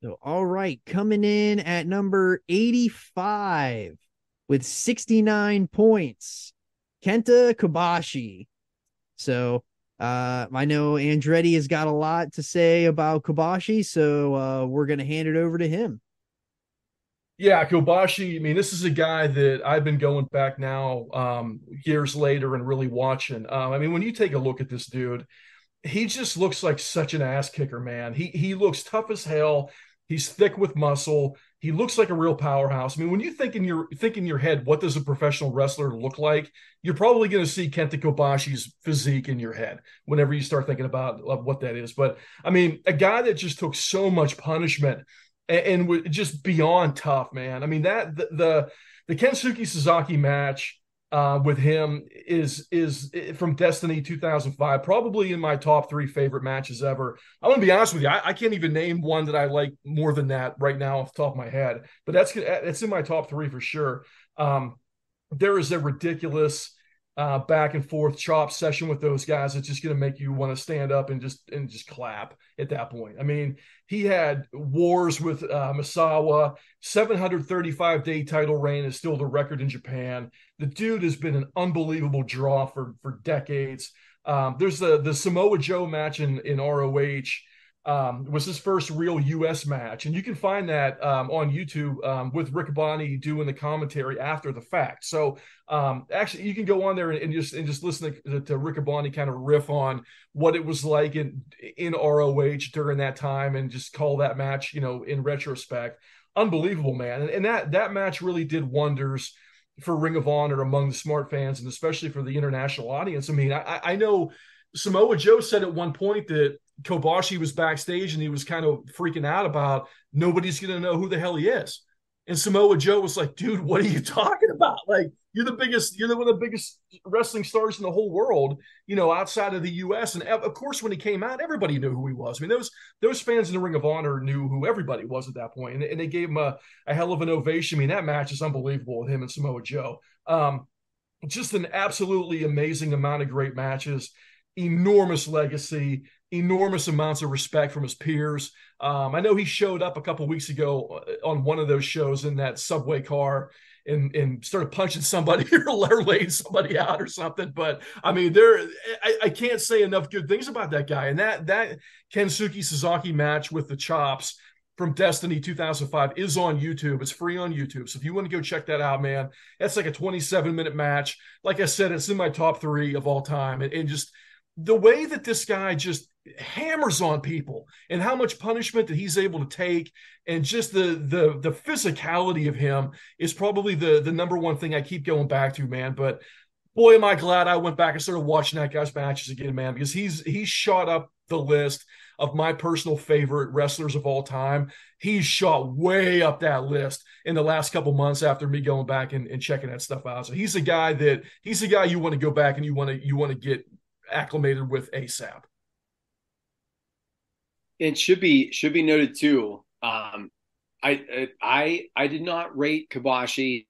So, all right, coming in at number 85 with 69 points, Kenta Kobashi. So, I know Andretti has got a lot to say about Kobashi, so we're going to hand it over to him. Yeah, Kobashi. I mean, this is a guy that I've been going back now, years later and really watching. I mean, when you take a look at this dude, he just looks like such an ass kicker, man. He looks tough as hell. He's thick with muscle. He looks like a real powerhouse. I mean, when you think in your head, what does a professional wrestler look like? You're probably going to see Kenta Kobashi's physique in your head whenever you start thinking about what that is. But I mean, a guy that just took so much punishment and just beyond tough, man. I mean that the Kensuke Sasaki match with him is from Destiny 2005, probably in my top three favorite matches ever. I'm gonna be honest with you, I can't even name one that I like more than that right now off the top of my head, but that's in my top three for sure. Um, there is a ridiculous back and forth chop session with those guys. It's just going to make you want to stand up and just clap at that point. I mean, he had wars with Misawa. 735-day title reign is still the record in Japan. The dude has been an unbelievable draw for decades. There's the Samoa Joe match in ROH. Was his first real U.S. match, and you can find that on YouTube with Rick Bonney doing the commentary after the fact. So actually, you can go on there and just listen to Rick Bonney kind of riff on what it was like in ROH during that time, and just call that match, in retrospect, unbelievable, man. And that match really did wonders for Ring of Honor among the smart fans, and especially for the international audience. I mean, I know Samoa Joe said at one point that Kobashi was backstage and he was kind of freaking out about nobody's going to know who the hell he is. And Samoa Joe was like, dude, what are you talking about? Like, you're one of the biggest wrestling stars in the whole world, outside of the US. And of course, when he came out, everybody knew who he was. I mean, those fans in the Ring of Honor knew who everybody was at that point. And they gave him a hell of an ovation. I mean, that match is unbelievable with him and Samoa Joe. Just an absolutely amazing amount of great matches, enormous legacy, enormous amounts of respect from his peers. I know he showed up a couple weeks ago on one of those shows in that subway car and started punching somebody or laying somebody out or something. But I mean, I can't say enough good things about that guy. And that Kensuke Sasaki match with the chops from Destiny 2005 is on YouTube. It's free on YouTube. So if you want to go check that out, man, that's like a 27-minute match. Like I said, it's in my top three of all time. And just the way that this guy just hammers on people and how much punishment that he's able to take, and just the physicality of him is probably the number one thing I keep going back to, man. But boy, am I glad I went back and started watching that guy's matches again, man, because he's shot up the list of my personal favorite wrestlers of all time. He's shot way up that list in the last couple months after me going back and checking that stuff out. So he's a guy you want to go back and you want to get acclimated with ASAP. It should be noted too. I did not rate Kabashi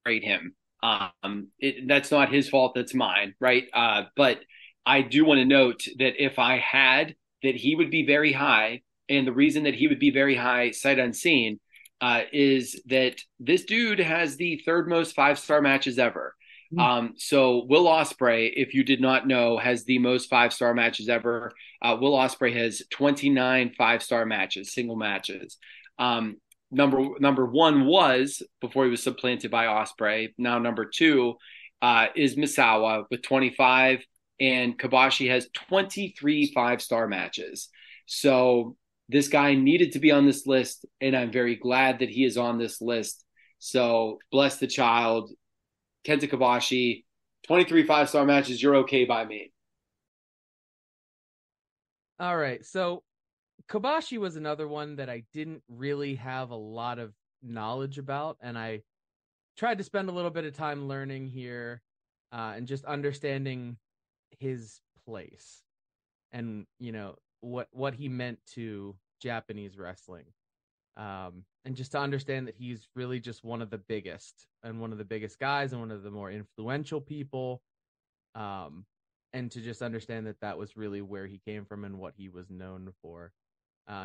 rate him. That's not his fault. That's mine, right? But I do want to note that if I had that, he would be very high, and the reason that he would be very high, sight unseen, is that this dude has the third most five-star matches ever. So Will Ospreay, if you did not know, has the most five-star matches ever. Will Ospreay has 29 five-star matches, single matches. Number one was before he was supplanted by Ospreay. Now number two is Misawa with 25, and Kobashi has 23 five-star matches. So this guy needed to be on this list, and I'm very glad that he is on this list. So bless the child. Kenta Kobashi, 23 five-star matches. You're okay by me. All right. So Kobashi was another one that I didn't really have a lot of knowledge about, and I tried to spend a little bit of time learning here and just understanding his place and what he meant to Japanese wrestling. And just to understand that he's really just one of the biggest guys and one of the more influential people. and to just understand that that was really where he came from and what he was known for.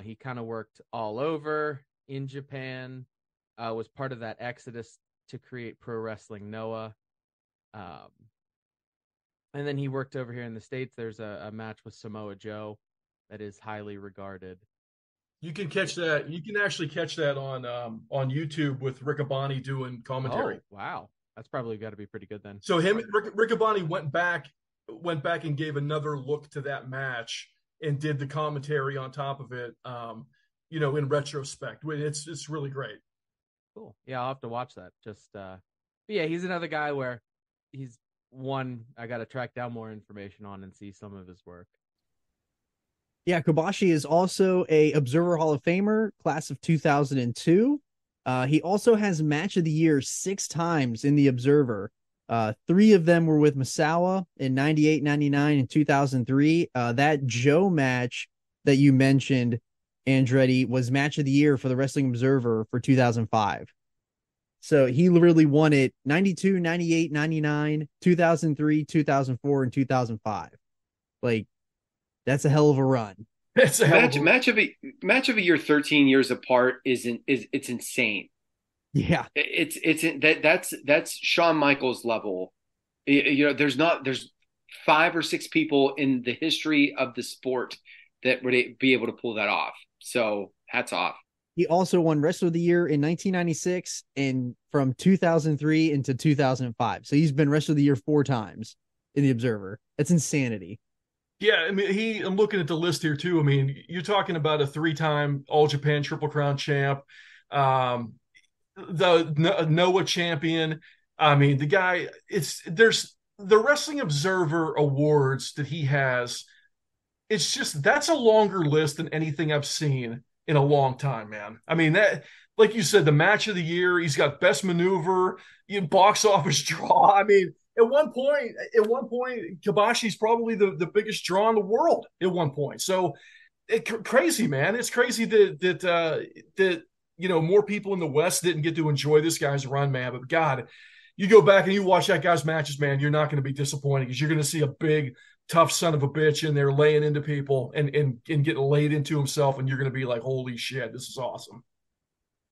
He kind of worked all over in Japan, was part of that exodus to create Pro Wrestling Noah. And then he worked over here in the States. There's a match with Samoa Joe that is highly regarded. You can catch that. You can actually catch that on YouTube with Riccaboni doing commentary. Oh, wow. That's probably got to be pretty good then. So Riccaboni went back and gave another look to that match and did the commentary on top of it. In retrospect, it's really great. Cool. Yeah, I'll have to watch that. Yeah, he's another guy where he's one I got to track down more information on and see some of his work. Yeah, Kobashi is also a Observer Hall of Famer, class of 2002. He also has Match of the Year 6 times in the Observer. 3 of them were with Misawa in 98, 99, and 2003. That Joe match that you mentioned, Andretti, was Match of the Year for the Wrestling Observer for 2005. So he literally won it 92, 98, 99, 2003, 2004, and 2005. Like, that's a hell of a run. It's a match of a year 13 years apart it's insane. Yeah. That's Shawn Michaels level. There's 5 or 6 people in the history of the sport that would be able to pull that off. So hats off. He also won Wrestler of the Year in 1996 and from 2003 into 2005. So he's been Wrestler of the Year 4 times in the Observer. That's insanity. Yeah, I mean, I'm looking at the list here too. I mean, you're talking about a 3-time All Japan Triple Crown champ, the Noah champion. I mean, the guy. There's the Wrestling Observer awards that he has. It's just that's a longer list than anything I've seen in a long time, man. I mean, that, like you said, the Match of the Year. He's got Best Maneuver, box office draw. I mean. At one point, Kobashi's probably the biggest draw in the world at one point. So, crazy, man. It's crazy that more people in the West didn't get to enjoy this guy's run, man. But God, you go back and you watch that guy's matches, man. You're not going to be disappointed because you're going to see a big, tough son of a bitch in there laying into people and getting laid into himself, and you're going to be like, holy shit, this is awesome.